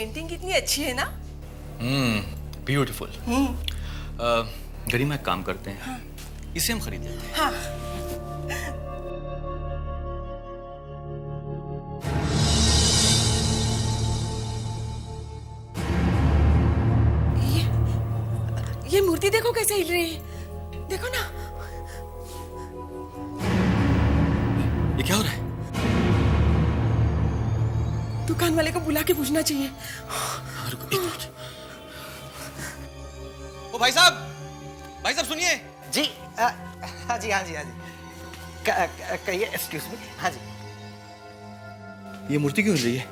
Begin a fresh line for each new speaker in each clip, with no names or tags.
Painting कितनी अच्छी है ना।
ब्यूटीफुल। गरिमा एक काम करते हैं, हाँ। इसे हम खरीद लेते हैं।
हाँ। ये मूर्ति देखो कैसे हिल रही है, देखो ना।
ये क्या हो रहा है?
दुकान वाले को बुला के पूछना चाहिए।
एक मिनट। ओ भाई साहब सुनिए।
जी हाँ जी हाँ जी हाँ जी, कहिए। Excuse me. हाँ जी।
ये मूर्ति क्यों हिल रही है?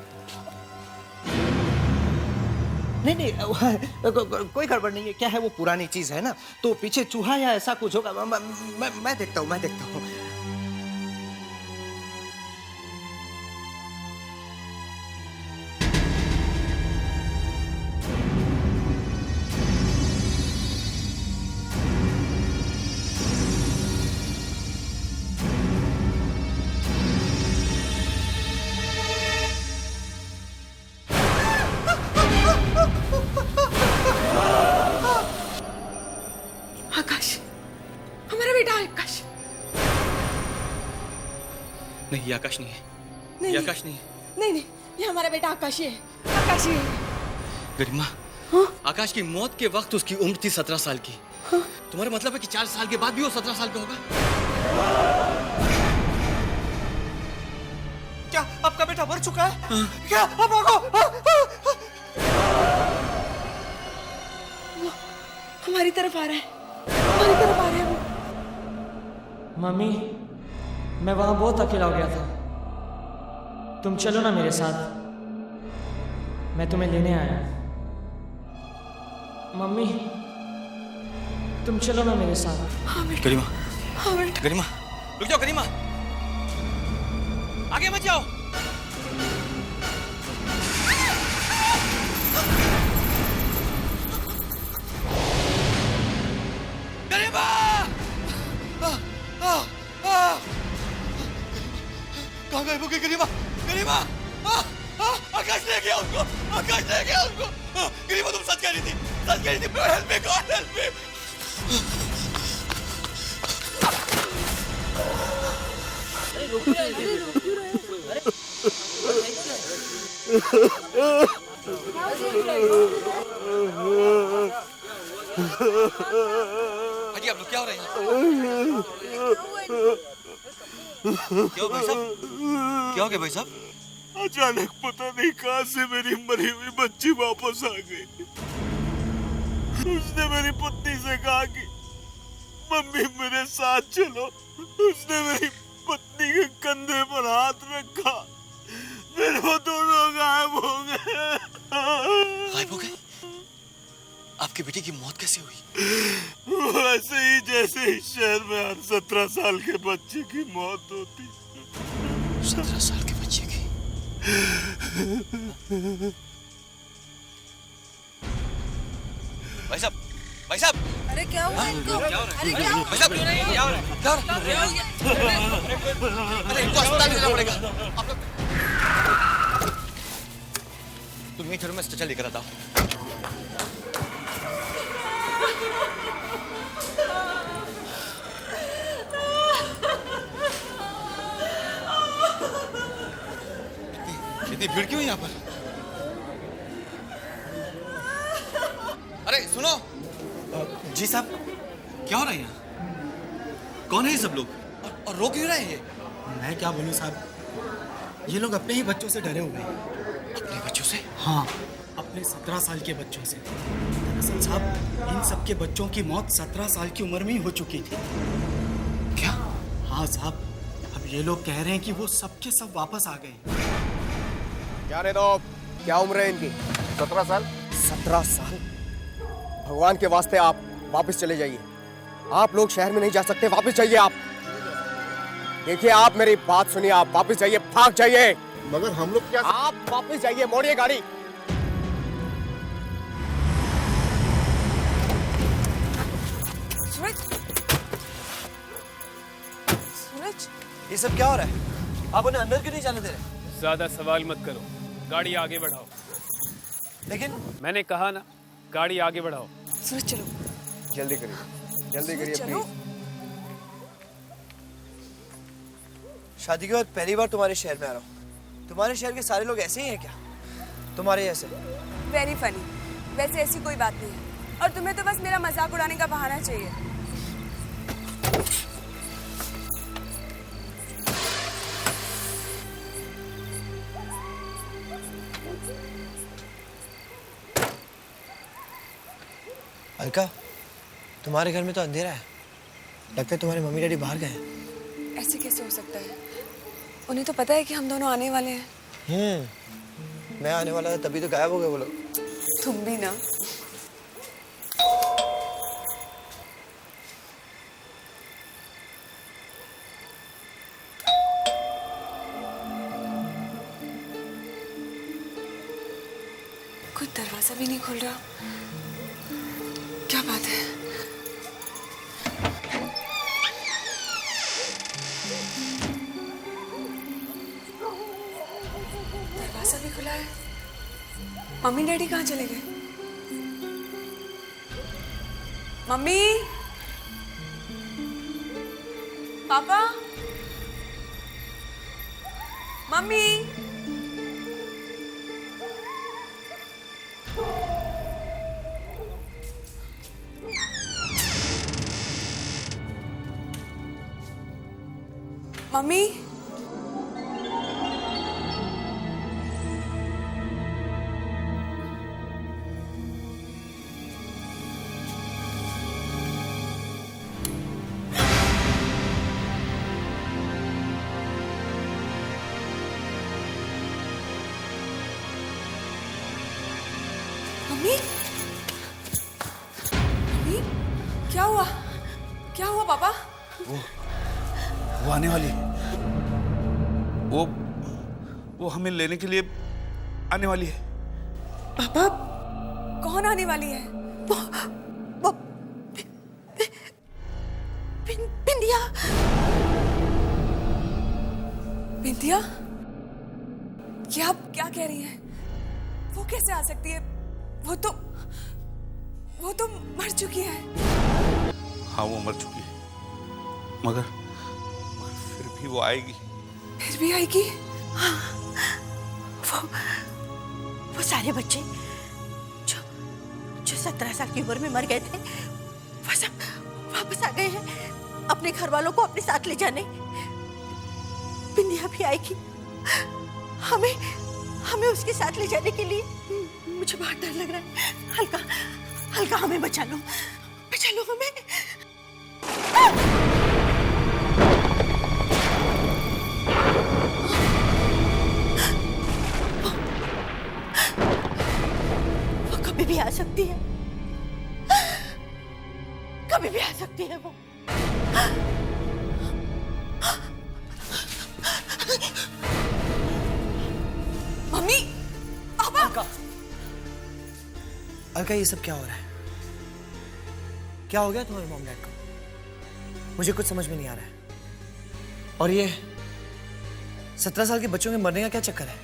नहीं, कोई गड़बड़ नहीं है। क्या है, वो पुरानी चीज है ना, तो पीछे चूहा या ऐसा कुछ होगा। मैं देखता हूँ।
आकाश, हमारा बेटा आकाश।
नहीं, ये आकाश नहीं है।
नहीं,
ये आकाश नहीं है।
नहीं, ये हमारा बेटा आकाश ही है। आकाश ही है।
गरिमा,
हाँ?
आकाश की मौत के वक्त उसकी उम्र थी 17 साल की।
हाँ?
तुम्हारा मतलब है कि 4 साल के बाद भी वो 17 साल का होगा?
क्या आपका बेटा मर चुका है?
हाँ?
क्या अब भागो।
हमारी तरफ आ रहा है, वो।
मम्मी, मैं वहां बहुत अकेला हो गया था। तुम चलो ना मेरे साथ, मैं तुम्हें लेने आया हूं। मम्मी, तुम चलो ना मेरे साथ।
हाँ बेटा।
गरिमा,
हाँ बेटा।
गरिमा, रुक जाओ। गरिमा, आगे मत जाओ। गरिमा! कहाँ गए वो गरिमा? गरिमा! आकाश ले गया उसको। गरिमा, तुम सच कह रही थी। Help me God, help me. हाजी, आप लोग क्या हो रहे हैं? क्या हो भाई साहब? क्या हो गया भाई साहब?
अचानक पता नहीं कहां से मेरी मरी हुई बच्ची वापस आ गई। उसने मेरी पत्नी से कहा कि मम्मी मेरे साथ चलो। उसने मेरी पत्नी के कंधे पर हाथ रखा, फिर वो दोनों गायब हो गए।
गायब हो गए? आपकी बेटी की मौत कैसे हुई?
वैसे ही जैसे इस शहर में हर 17 साल के बच्चे की मौत होती।
17 साल के बच्चे की? भाई साहब।
अरे क्या हुआ इनको?
अरे क्या हुआ? भाई साहब, क्या हो रहा है? अरे इनको अस्पताल लेना पड़ेगा। आप लोग तुम यहीं ठहरो, मैं स्ट्रेचर लेकर आता हूँ। इतनी भीड़ क्यों है यहाँ पर? अरे सुनो।
जी साहब।
क्या हो रहा है यहाँ? कौन है ये सब लोग? और रो क्यों रहे हैं ये?
मैं क्या बोलूं साहब, ये लोग अपने ही बच्चों से डरे हुए हैं।
अपने बच्चों से?
हाँ, अपने 17 साल के बच्चों से। दरअसल साहब, इन सब के बच्चों की मौत 17 साल की उम्र में ही हो चुकी थी।
क्या?
हाँ साहब, अब ये लोग कह रहे हैं कि वो सब के सब वापस आ गए।
क्या रे दो, क्या उम्र है इनकी?
17 साल।
17 साल? भगवान के वास्ते आप वापस चले जाइए। आप लोग शहर में नहीं जा सकते, वापस जाइए आप। देखिए, आप मेरी बात सुनिए, आप वापस जाइए, भाग जाइए।
मगर हम लोग क्या?
आप वापस जाइए, मोड़िए गाड़ी।
सूरज,
ये सब क्या हो रहा है? आप उन्हें अंदर क्यों नहीं जाने दे रहे?
ज्यादा सवाल मत करो, गाड़ी आगे बढ़ाओ।
लेकिन
मैंने कहा ना, गाड़ी आगे बढ़ाओ।
सूरज चलो।
जल्दी करिए, जल्दी करिए
चलो।
प्लीज।
शादी के बाद पहली बार तुम्हारे शहर में आ रहा हूँ। तुम्हारे शहर के सारे लोग ऐसे ही हैं क्या? तुम्हारे जैसे?
Very funny. वैसे ऐसी कोई बात नहीं है और तुम्हें तो बस मेरा मजाक उड़ाने का बहाना चाहिए।
अलका, तुम्हारे घर में तो अंधेरा है। लगता है तुम्हारे मम्मी डैडी बाहर गए हैं।
ऐसे कैसे हो सकता है? उन्हें तो पता है कि हम दोनों आने वाले हैं।
मैं आने वाला था तभी तो गायब हो गए वो लोग।
तुम भी ना। कोई दरवाजा भी नहीं खुल रहा। क्या बात है? दरवाजा भी खुला है। मम्मी डैडी कहाँ चले गए? मम्मी, पापा, मम्मी। मम्मी, मम्मी, मम्मी, क्या हुआ? क्या हुआ पापा?
वो आने वाली है। वो हमें लेने के लिए आने वाली है।
पापा,
कौन आने वाली है?
वो बिंदिया।
बिंदिया? ये आप क्या कह रही हैं? वो कैसे आ सकती है? वो तो मर चुकी है।
हाँ, वो मर चुकी है, मगर फिर भी वो आएगी।
फिर भी आएगी?
वो सारे बच्चे जो 17 साल की उम्र में मर गए थे, वो सब वापस आ गए हैं अपने घर वालों को अपने साथ ले जाने। बिंदिया भी आएगी हमें उसके साथ ले जाने के लिए। मुझे बहुत डर लग रहा है। हल्का हमें बचा लो हमें। वो कभी भी आ सकती है, कभी भी आ सकती है वो।
मम्मी, पापा।
अलका, ये सब क्या हो रहा है? क्या हो गया तुम्हारे मॉम डैड को? मुझे कुछ समझ में नहीं आ रहा है। और ये 17 साल के बच्चों के मरने का क्या चक्कर है?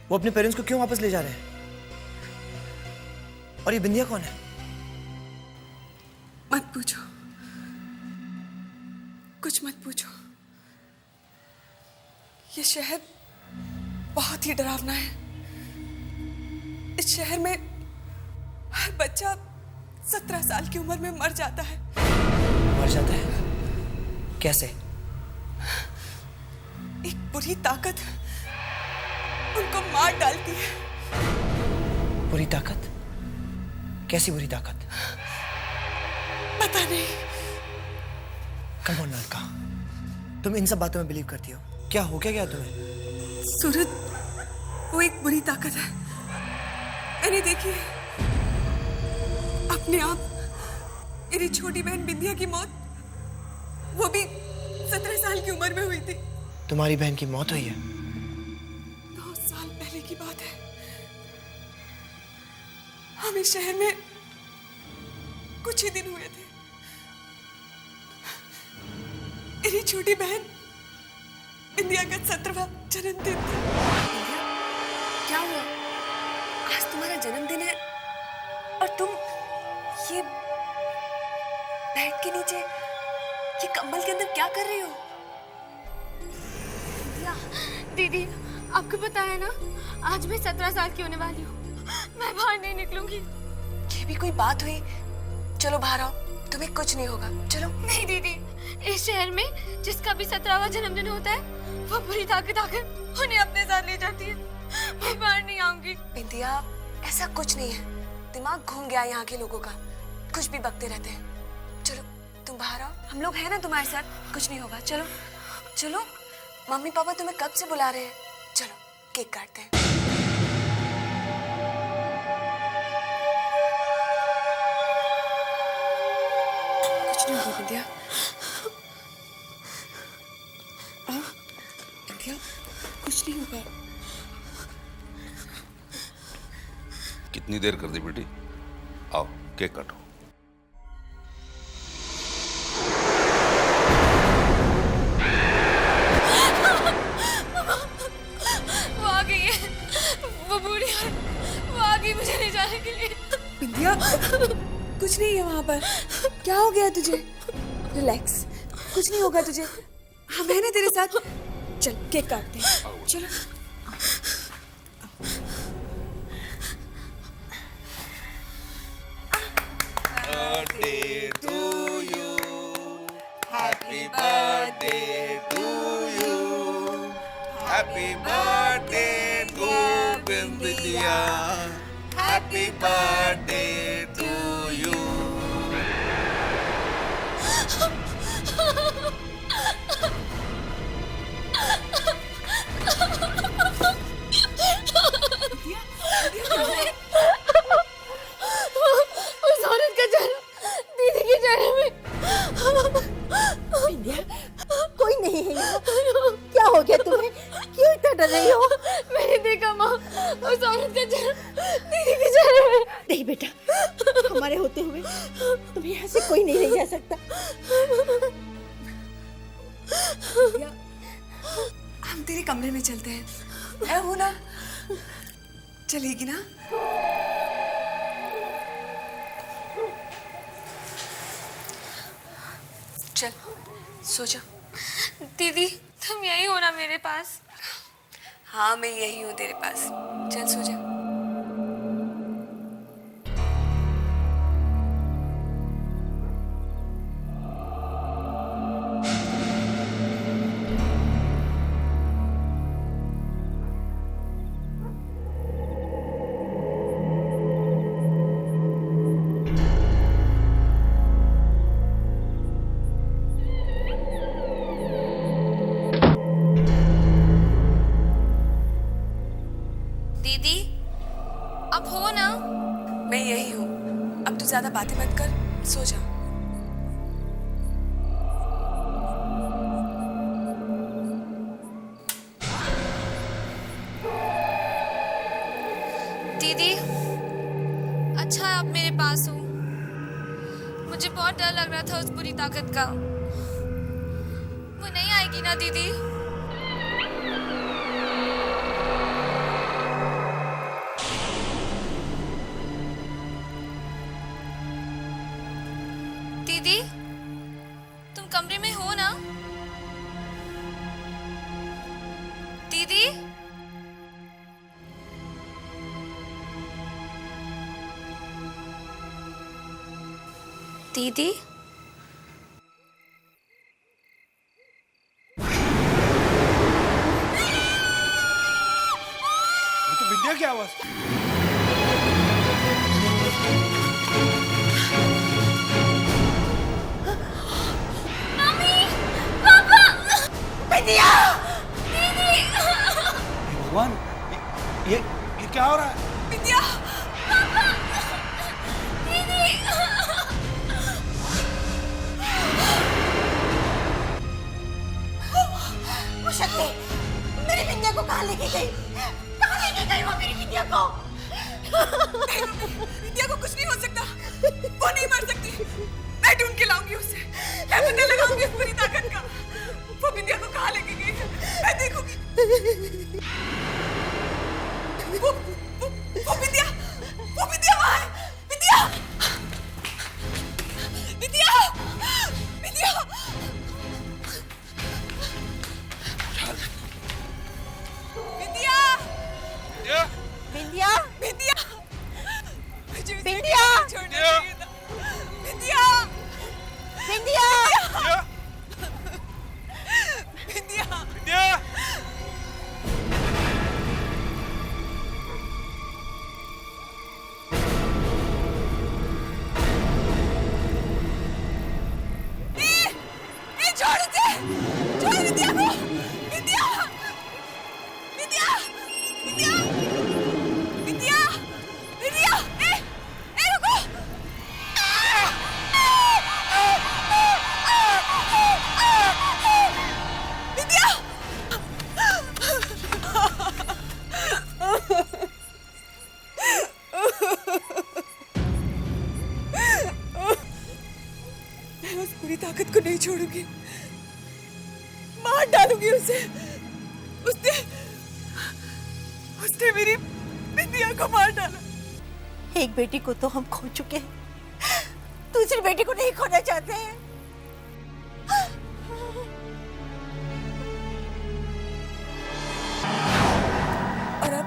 वो अपने पेरेंट्स को क्यों वापस ले जा रहे हैं? और ये बिंदिया कौन है?
मत पूछो, कुछ मत पूछो। ये शहर बहुत ही डरावना है। इस शहर में हर बच्चा 17 साल की उम्र में मर जाता है।
मर जाता है? कैसे?
एक बुरी ताकत उनको मार डालती है।
बुरी ताकत? कैसी बुरी ताकत?
पता नहीं।
कम ऑन अलका, तुम इन सब बातों में बिलीव करती हो? क्या हो क्या तुम्हें?
सूरज, वो एक बुरी ताकत है। मैंने देखी है अपने आप। मेरी छोटी बहन बिंदिया की मौत, वो भी 17 साल की उम्र में हुई थी।
तुम्हारी बहन की मौत हुई है?
2 साल पहले की बात है। हम इस शहर में कुछ ही दिन हुए थे। मेरी छोटी बहन बिंदिया का 17वां जन्मदिन था।
क्या हुआ?
आज तुम्हारा जन्मदिन है और तुम ये बेड के नीचे ये कंबल के अंदर क्या कर रही हो?
दीदी, आपको पता है ना, आज मैं 17 साल की होने वाली हूँ। मैं बाहर नहीं निकलूंगी।
ये भी कोई बात हुई? चलो बाहर आओ, तुम्हें कुछ नहीं होगा। चलो।
नहीं दीदी, इस शहर में जिसका भी 17वां जन्मदिन होता है वो बुरी ताकत आकर उन्हें अपने साथ ले जाती है। मैं बाहर नहीं आऊंगी।
बिंदिया, ऐसा कुछ नहीं है, दिमाग घूम गया यहाँ के लोगों का, कुछ भी बकते रहते हैं। चलो तुम बाहर आओ, हम लोग हैं ना तुम्हारे साथ, कुछ नहीं होगा। चलो चलो, मम्मी पापा तुम्हें कब से बुला रहे हैं। चलो केक काटते हैं। कुछ नहीं होगा बिंदिया। आओ बिंदिया, कुछ नहीं होगा।
कितनी देर कर दी बेटी? आओ केक काटो।
वो आ गई है, वो बूढ़ी है, वो आ गई मुझे ले जाने के लिए।
बिंदिया, कुछ नहीं है वहां पर। क्या हो गया तुझे? रिलैक्स, कुछ नहीं होगा तुझे। हम हैं ना तेरे साथ। चल केक काटते हैं। चलो।
Birthday to you, happy birthday to you, happy birthday to Bindiya, happy birthday to you.
उस औरत का चेहरा दीदी के चेहरे में।
बिंदिया, कोई नहीं है यहाँ। क्या हो गया तुम्हें? क्यों इतना डर रही हो?
मैंने देखा माँ, उस औरत का चेहरा दीदी के चेहरे में।
नहीं बेटा, हमारे होते हुए तुम्हें यहाँ से कोई नहीं ले जा सकता।
हम तेरे कमरे में चलते हैं। ऐ हो ना, चलेगी ना? चल सो जा।
दीदी, तुम यही हो ना मेरे पास?
हाँ मैं यही हूँ तेरे पास। चल सो जा।
दीदी, अब हो ना?
मैं यही हूँ, अब तू ज्यादा बातें मत कर, सो जा।
दीदी, अच्छा आप मेरे पास हो। मुझे बहुत डर लग रहा था उस बुरी ताकत का। वो नहीं आएगी ना दीदी? दीदी, तुम कमरे में हो ना? दीदी, दीदी,
ये तो बिंदिया की आवाज।
बिंदिया!
भगवान, ये क्या हो रहा है?
बिंदिया!
वो शक्ति मेरी बिंदिया को कहाँ लेके गई? कहाँ लेके गई वो मेरी बिंदिया को?
मुझे उसे
बिंदिया!
छोड़ना चाहिए था। बिंदिया!
बिंदिया!
बिंदिया! छोड़ इसे! छोड़ बिंदिया को! बिंदिया! बिंदिया! बिंदिया! बिंदिया! बिंदिया! रुको! बिंदिया! मैं उस पूरी ताकत को नहीं छोड़ूंगी, मार डालूंगी उसे। उसने मेरी बिंदिया को मार डाला।
एक बेटी को तो हम खो चुके हैं, दूसरी बेटी को नहीं खोना चाहते हैं।
और अब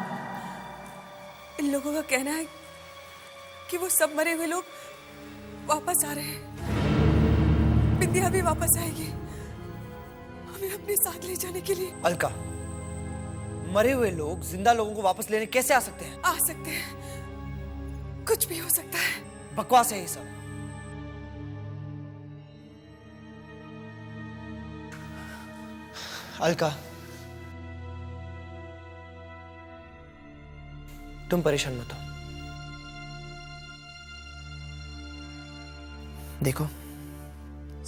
इन लोगों का कहना है कि वो सब मरे हुए लोग वापस आ रहे हैं। बिंदिया भी वापस आएगी, हमें अपने साथ ले जाने के लिए।
अलका, मरे हुए लोग जिंदा लोगों को वापस लेने कैसे आ सकते हैं?
आ सकते हैं, कुछ भी हो सकता है।
बकवास है ये सब। अलका, तुम परेशान मत हो। देखो,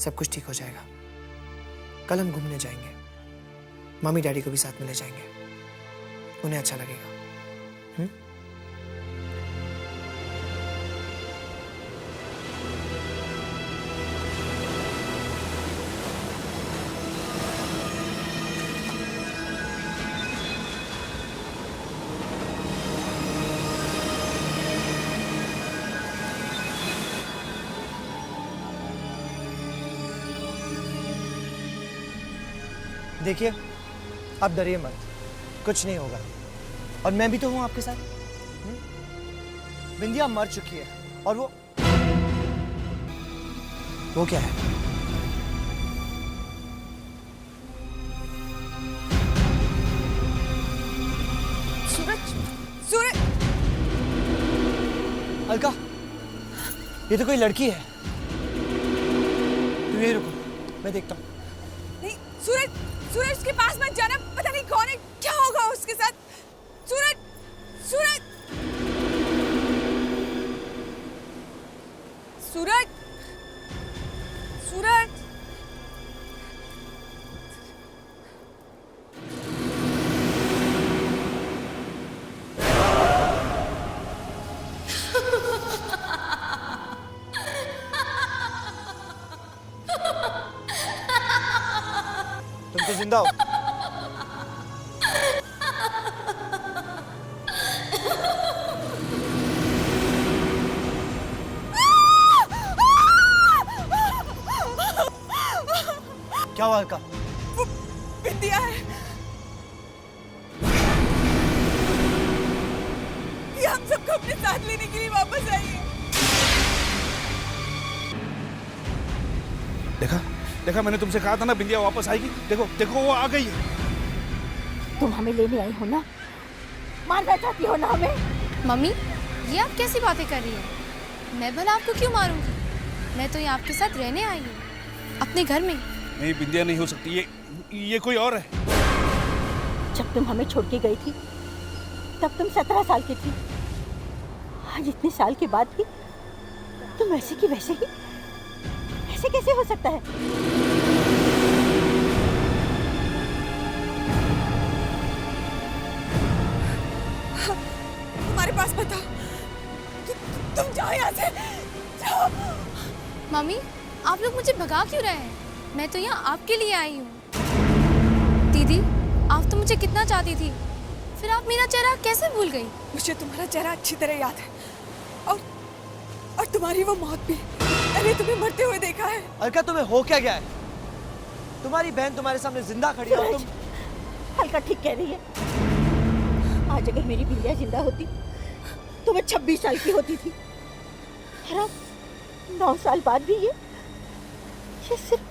सब कुछ ठीक हो जाएगा। कल हम घूमने जाएंगे, मम्मी डैडी को भी साथ में ले जाएंगे, उन्हें अच्छा लगेगा। देखिए, आप डरिए मत, कुछ नहीं होगा। और मैं भी तो हूं आपके साथ। बिंदिया मर चुकी है, और वो क्या है?
सूरज! सूरज!
अलका, ये तो कोई लड़की है। तुम यहीं रुको, मैं देखता हूं।
नहीं, सूरज! सूरज उसके पास मत जाना, पता नहीं कौन है, क्या होगा उसके साथ। सूरज! सूरज! सूरज! सूरज!
तुम तो जिंदा हो। क्या हुआ अलका?
वो बिंदिया है। ये हम सबको अपने साथ लेने के लिए वापस आई है।
देखा, मैंने तुमसे कहा था ना बिंदिया वापस आएगी। देखो देखो, वो आ गई है।
तुम हमें लेने आई हो ना, मारना चाहती हो ना हमें?
मम्मी, ये आप कैसी बातें कर रही हैं? मैं भला आपको क्यों मारूंगी? मैं तो यहाँ आपके साथ रहने आई हूँ, अपने घर में।
नहीं, बिंदिया नहीं हो सकती, ये कोई और है।
जब तुम हमें छोड़ के गई थी, तब तुम 17 साल की थी। आज इतने साल के बाद भी तुम वैसे की वैसे ही। ऐसे कैसे हो सकता है?
हमारे पास मत आओ। तुम जाओ यहाँ से, जाओ।
मम्मी, आप लोग मुझे भगा क्यों रहे हैं? मैं तो यहाँ आपके लिए आई हूँ। दीदी, आप तो मुझे कितना चाहती थी, फिर आप मेरा चेहरा कैसे भूल गई?
मुझे तुम्हारा चेहरा अच्छी तरह याद है, और तुम्हारी वो मौत भी। मैंने तुम्हें मरते हुए देखा है।
अलका, तुम्हें हो क्या गया है? तुम्हारी बहन तुम्हारे सामने जिंदा खड़ी है और तुम।
अलका ठीक कह रही है। आज अगर मेरी बिंदिया जिंदा होती तो मैं 26 साल की होती थी। और अब 9 साल बाद भी ये सिर्फ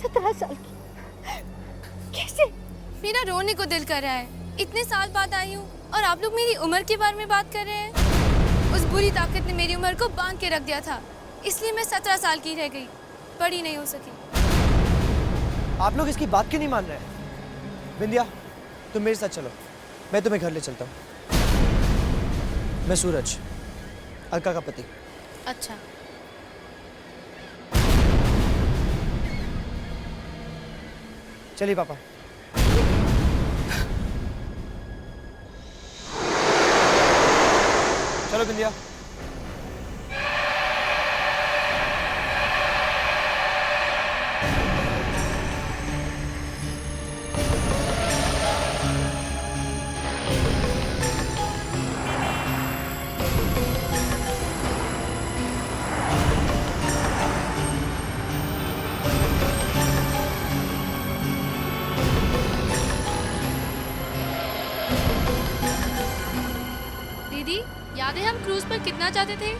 17 साल की। कैसे?
मेरा रोने को दिल कर रहा है। इतने साल बाद आई हूँ और आप लोग मेरी उम्र के बारे में बात कर रहे हैं। उस बुरी ताकत ने मेरी उम्र को बांध के रख दिया था, इसलिए मैं 17 साल की रह गई, बड़ी नहीं हो सकी।
आप लोग इसकी बात क्यों नहीं मान रहे? विंध्या, तुम मेरे साथ चलो, मैं तुम्हें घर ले चलता हूँ। मैं सूरज, अलका का पति।
अच्छा।
चलिए पापा। चलो विंध्या।
दीदी, याद है हम क्रूज पर कितना जाते थे?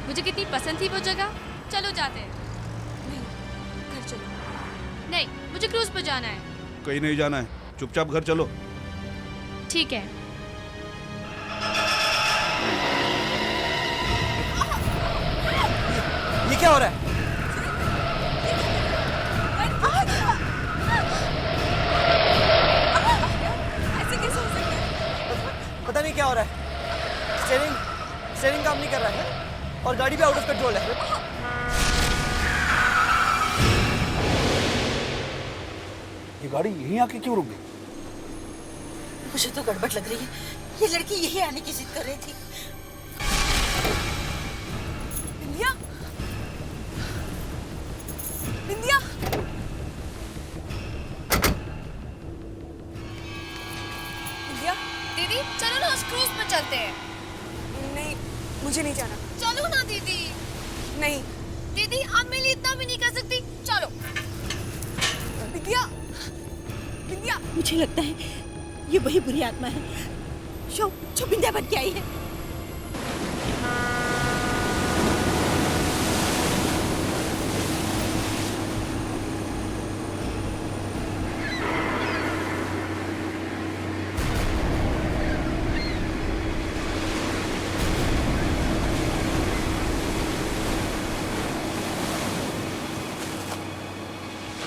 मुझे कितनी पसंद थी वो जगह। चलो जाते हैं।
नहीं, घर चलो।
नहीं, मुझे क्रूज पर जाना है।
कहीं नहीं जाना है, चुपचाप घर चलो।
ठीक है।
ये क्या हो रहा है?
ऐसे कैसे हो सकता है?
पता नहीं क्या हो रहा है। स्टीयरिंग काम नहीं कर रहा है और गाड़ी भी आउट ऑफ कंट्रोल है।
ये गाड़ी यहीं आके क्यों रुक गई?
मुझे तो गड़बड़ लग रही है। ये लड़की यही आने की जिद कर रही थी।
बिंदिया, बिंदिया, बिंदिया।
दीदी, चलो ना उस क्रूज पर चलते हैं।
नहीं, मुझे नहीं जाना।
चलो ना दीदी।
नहीं।
दीदी, आप मेरे लिए इतना भी नहीं कर सकती। चलो।
बिंदिया, बिंदिया।
मुझे लगता है ये वही बुरी आत्मा है जो बिंदिया बन के आई है।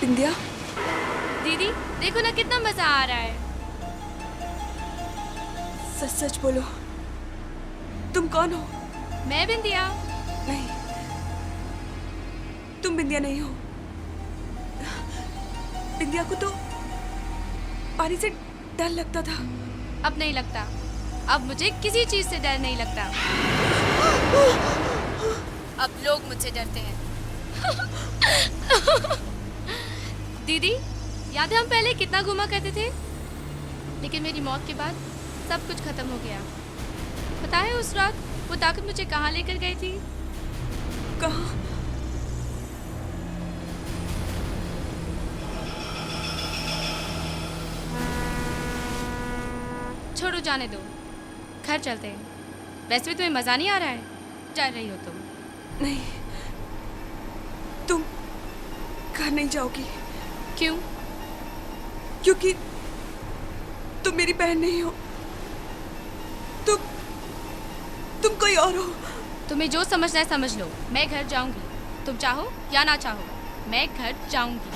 बिंदिया।
दीदी, देखो ना कितना मजा आ रहा है।
सच सच बोलो, तुम कौन हो?
मैं बिंदिया।
नहीं, तुम बिंदिया नहीं हो। बिंदिया को तो पानी से डर लगता था।
अब नहीं लगता। अब मुझे किसी चीज से डर नहीं लगता। अब लोग मुझसे डरते हैं। दीदी, याद है हम पहले कितना घूमा करते थे? लेकिन मेरी मौत के बाद सब कुछ खत्म हो गया। पता है उस रात वो ताकत मुझे कहाँ लेकर गई थी?
कहाँ?
छोड़ो, जाने दो, घर चलते हैं। वैसे भी तुम्हें मजा नहीं आ रहा है, जा रही हो तुम।
नहीं, तुम घर नहीं जाओगी।
क्यों?
क्योंकि तुम मेरी बहन नहीं हो। तुम कोई और हो।
तुम्हें जो समझना है समझ लो। मैं घर जाऊंगी, तुम चाहो या ना चाहो, मैं घर जाऊंगी।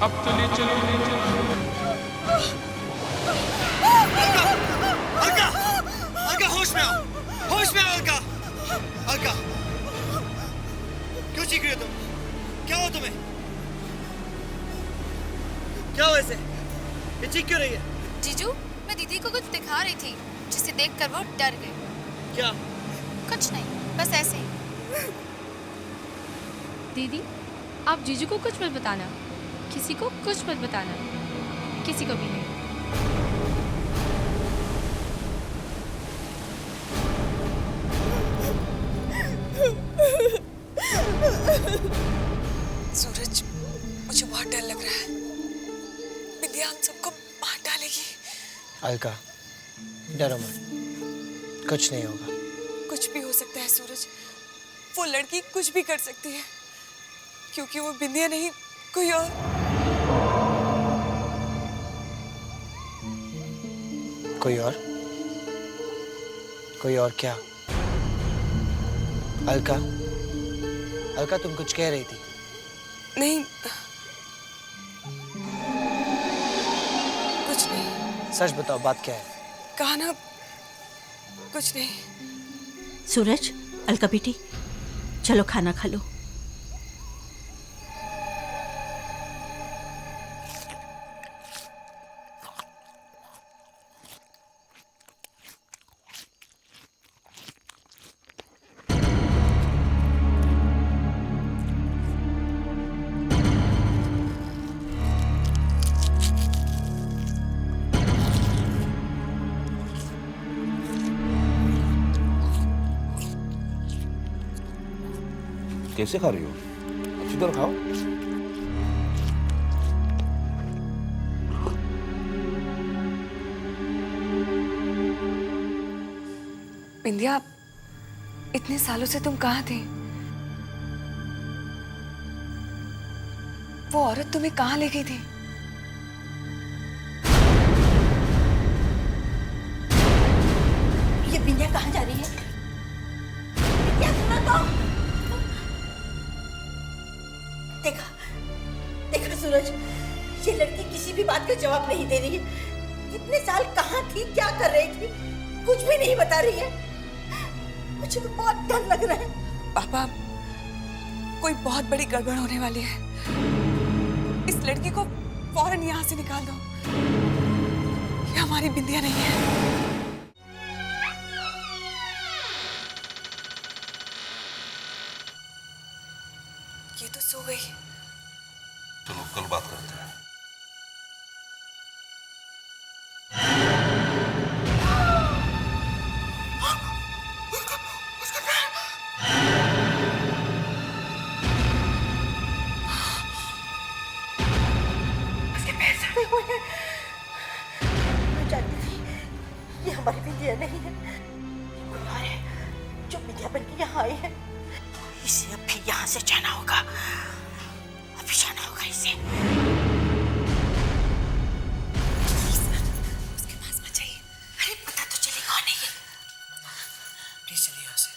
अब तो ले चलो, ले चलो।
अलका, होश में आओ, होश में आओ अलका। अलका, क्यों चीख रही हो तुम? क्या हो तुम्हें? क्या हो ऐसे? ये चीख क्यों रही है?
जीजू, मैं दीदी को कुछ दिखा रही थी जिसे देखकर वो डर गई।
क्या?
कुछ नहीं, बस ऐसे ही। दीदी, आप जीजू को कुछ मत बताना, किसी को कुछ मत बताना, किसी को भी नहीं।
सूरज, मुझे बहुत डर लग रहा है। बिंदिया हम सबको मार डालेगी।
अलका, डरो मत, कुछ नहीं होगा।
कुछ भी हो सकता है सूरज, वो लड़की कुछ भी कर सकती है, क्योंकि वो बिंदिया नहीं कोई और।
कोई और? कोई और क्या? अलका, अलका तुम कुछ कह रही थी।
नहीं, कुछ नहीं।
सच बताओ, बात क्या है?
कहा ना, कुछ नहीं।
सूरज, अलका बेटी, चलो खाना खा लो।
कैसे खा रही हो? अच्छी तरह खाओ।
बिंदिया, इतने सालों से तुम कहाँ थे? वो औरत तुम्हें कहाँ ले गई थी?
ये बिंदिया कहाँ जा रही है? क्या सुना तो? देखा, देखा सूरज, ये लड़की किसी भी बात का जवाब नहीं दे रही है। इतने साल कहाँ थी, क्या कर रही थी, कुछ भी नहीं बता रही है। मुझे तो बहुत डर लग रहा है।
पापा, कोई बहुत बड़ी गड़बड़ होने वाली है। इस लड़की को फौरन यहाँ से निकाल दो। ये हमारी बिंदिया नहीं है। ये तो सो गई।
चलो कल बात करते हैं।
मैं जानती थी ये हमारी बिंदिया नहीं है, कोई और है जो बिंदिया बन के यहाँ आई है। इसे अभी यहाँ से जाना होगा, अभी जाना होगा इसे।
उसके पास मत जाइए।
अरे पता तो चले कौन है ये।
प्लीज चलिए यहाँ से।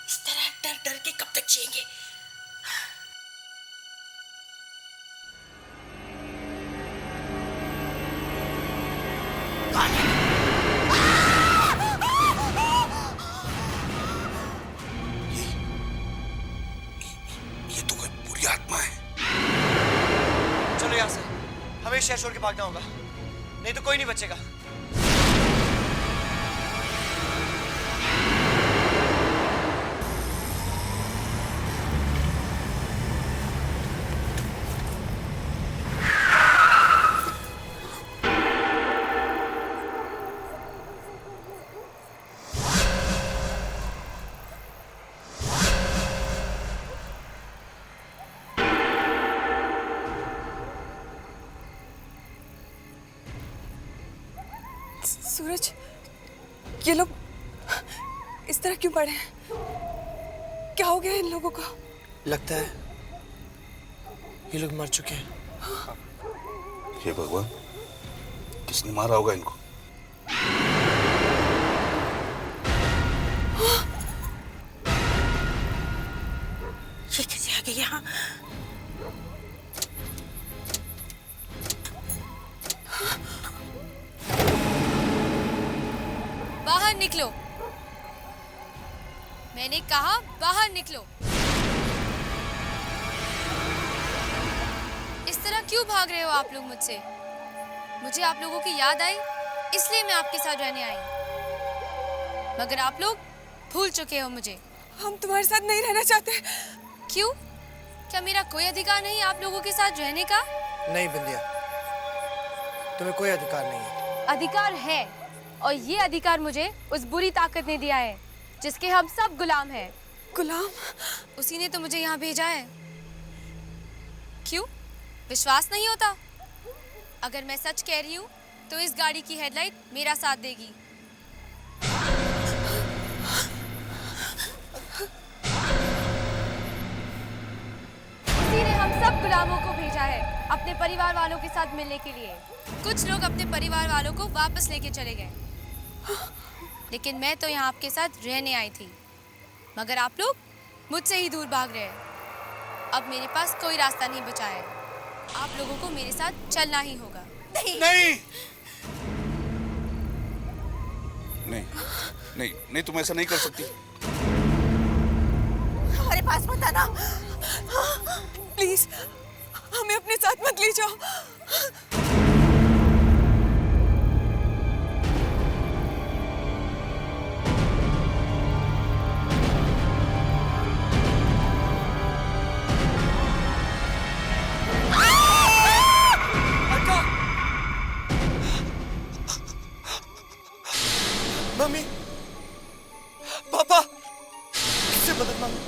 इस तरह डर डर के कब तक जिएंगे? कौन है?
ये तो कोई बुरी आत्मा है।
चलो यहाँ से, हमें शहर छोड़ के भागना होगा, नहीं तो कोई नहीं बचेगा।
सूरज, ये लोग इस तरह क्यों पड़े हैं? क्या हो गया इन लोगों को?
लगता है ये लोग मर चुके हैं।
हे भगवान, किसने मारा होगा इनको?
ये कैसे आ गई यहाँ?
बाहर निकलो, मैंने कहा बाहर निकलो। इस तरह क्यों भाग रहे हो आप लोग मुझसे? मुझे आप लोगों की याद आई, इसलिए मैं आपके साथ रहने आई, मगर आप लोग भूल चुके हो मुझे।
हम तुम्हारे साथ नहीं रहना चाहते।
क्यों? क्या मेरा कोई अधिकार नहीं आप लोगों के साथ रहने का?
नहीं बिंदिया, तुम्हें कोई अधिकार नहीं है।
अधिकार है, और ये अधिकार मुझे उस बुरी ताकत ने दिया है जिसके हम सब गुलाम हैं।
गुलाम?
उसी ने तो मुझे यहाँ भेजा है। क्यों? विश्वास नहीं होता? अगर मैं सच कह रही हूँ तो इस गाड़ी की हेडलाइट मेरा साथ देगी। उसी ने हम सब गुलामों को भेजा है अपने परिवार वालों के साथ मिलने के लिए। कुछ लोग अपने परिवार वालों को वापस लेके चले गए, लेकिन मैं तो यहाँ आपके साथ रहने आई थी। मगर आप लोग मुझसे ही दूर भाग रहे हैं। अब मेरे पास कोई रास्ता नहीं बचा है। आप लोगों को मेरे साथ चलना ही होगा।
नहीं नहीं नहीं नहीं, तुम ऐसा नहीं कर सकती।
हमारे पास मत आना, प्लीज हमें अपने साथ मत ले जाओ।
मम्मी, पापा, किससे मदद मांगू?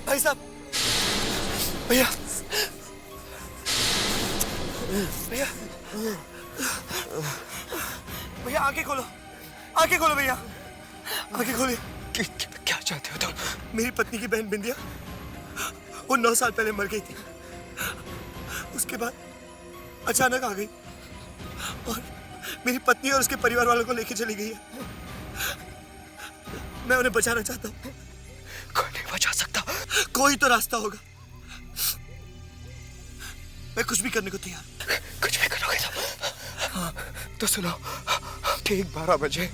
भाई साहब, भैया, भैया, भैया, आंखें खोलो, आंखें खोलो भैया, आंखें खोलिए।
क्या चाहते हो तुम?
मेरी पत्नी की बहन बिंदिया, वो 9 साल पहले मर गई थी। उसके बाद अचानक आ गई और मेरी पत्नी और उसके परिवार वालों को लेके चली गई है। मैं उन्हें बचाना चाहता हूँ।
कोई नहीं बचा सकता।
कोई तो रास्ता होगा। मैं कुछ भी करने को तैयार।
कुछ भी करोगे तुम? हाँ, तो सुनो, ठीक 12 बजे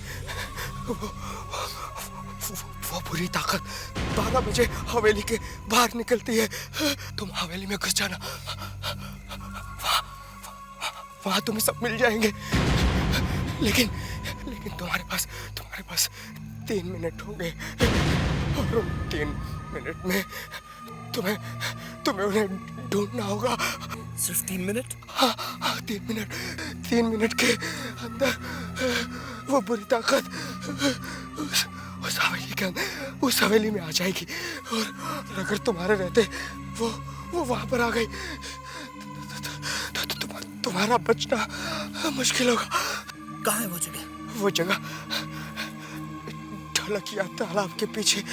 वो बुरी ताकत 12 बजे हवेली के बाहर निकलती है। तुम हवेली में घुस जाना, वहां तुम्हें सब मिल जाएंगे। लेकिन तुम्हारे पास 3 मिनट होंगे और उन 3 मिनट में तुम्हें उन्हें ढूंढना होगा।
सिर्फ 3 मिनट?
हाँ, 3 मिनट। 3 मिनट के अंदर वो बुरी ताकत उस हवेली में आ जाएगी और अगर तुम्हारे रहते वो वहां पर आ गई तो तुम्हारा बचना मुश्किल होगा।
कहाँ है वो जगह?
वो जगह ढलकिया तालाब के पीछे।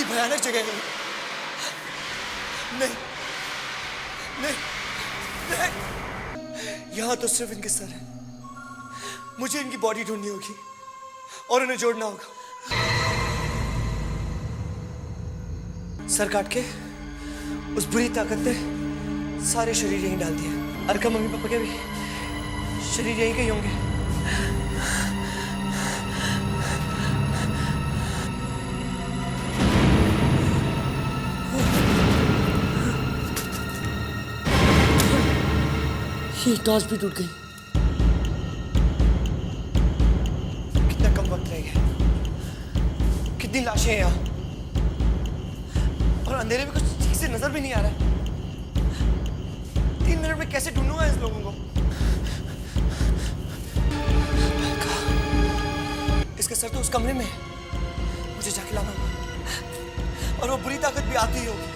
भयानक जगह है। नहीं, नहीं, नहीं। यहाँ तो सिर्फ इनके सर है। मुझे इनकी बॉडी ढूंढनी होगी और उन्हें जोड़ना होगा। सर काट के उस बुरी ताकत ने सारे शरीर यहीं डाल दिए। अर्का मम्मी पापा के भी शरीर यहीं के ही होंगे। ये टॉर्च भी टूट गई। कितना कम वक्त रह गया। कितनी लाशें हैं यहाँ और अंधेरे में कुछ ठीक से नजर भी नहीं आ रहा। 3 मिनट में कैसे ढूंढूंगा इस लोगों को? इसका सर तो उस कमरे में है। मुझे जाके लाना होगा और वो बुरी ताकत भी आती ही होगी।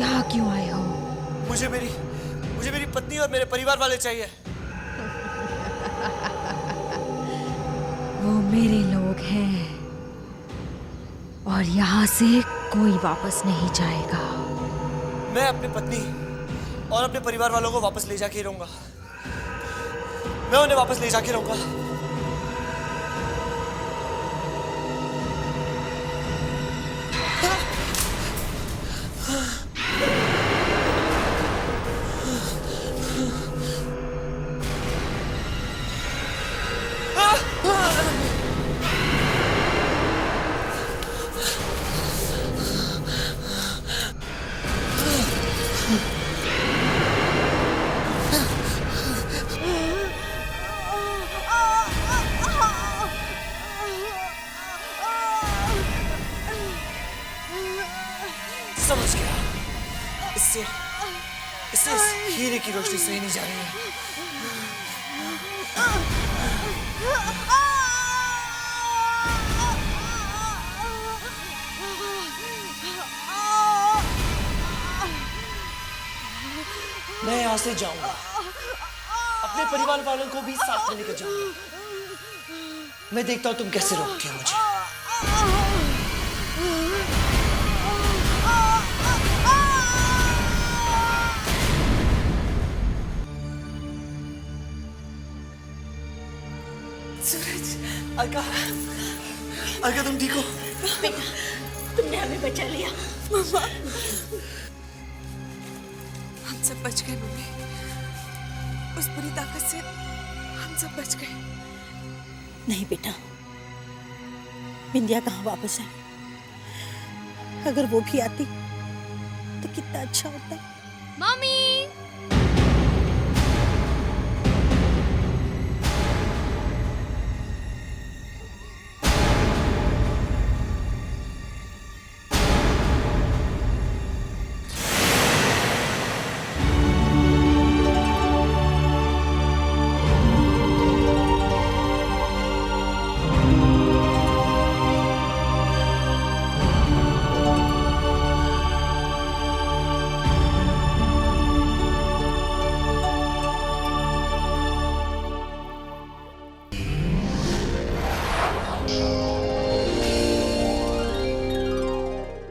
यहाँ क्यों आए हो?
मुझे मेरी पत्नी और मेरे परिवार वाले चाहिए।
वो मेरे लोग हैं और यहाँ से कोई वापस नहीं जाएगा।
मैं अपनी पत्नी और अपने परिवार वालों को वापस ले जाके ही रहूंगा। मैं उन्हें वापस ले जाके रहूंगा। समझ गया। इससे इस हीरे की रोशनी सही नहीं जा रही है। मैं यहाँ से जाऊंगा, अपने परिवार वालों को भी साथ में लेकर जाऊंगा। मैं देखता हूँ तुम कैसे रोकती हो मुझे। सूरज, अलका तुम ठीक हो?
बेटा, तुमने हमें बचा लिया।
मम्मा, हम सब बच गए मम्मी। उस बुरी ताकत से हम सब बच गए।
नहीं बेटा, बिंदिया कहाँ वापस आई? अगर वो भी आती तो कितना अच्छा होता।
मम्मी,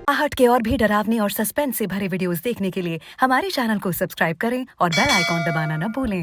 आहट के और भी डरावनी और सस्पेंस से भरे वीडियोस देखने के लिए हमारे चैनल को सब्सक्राइब करें और बेल आइकॉन दबाना न भूलें।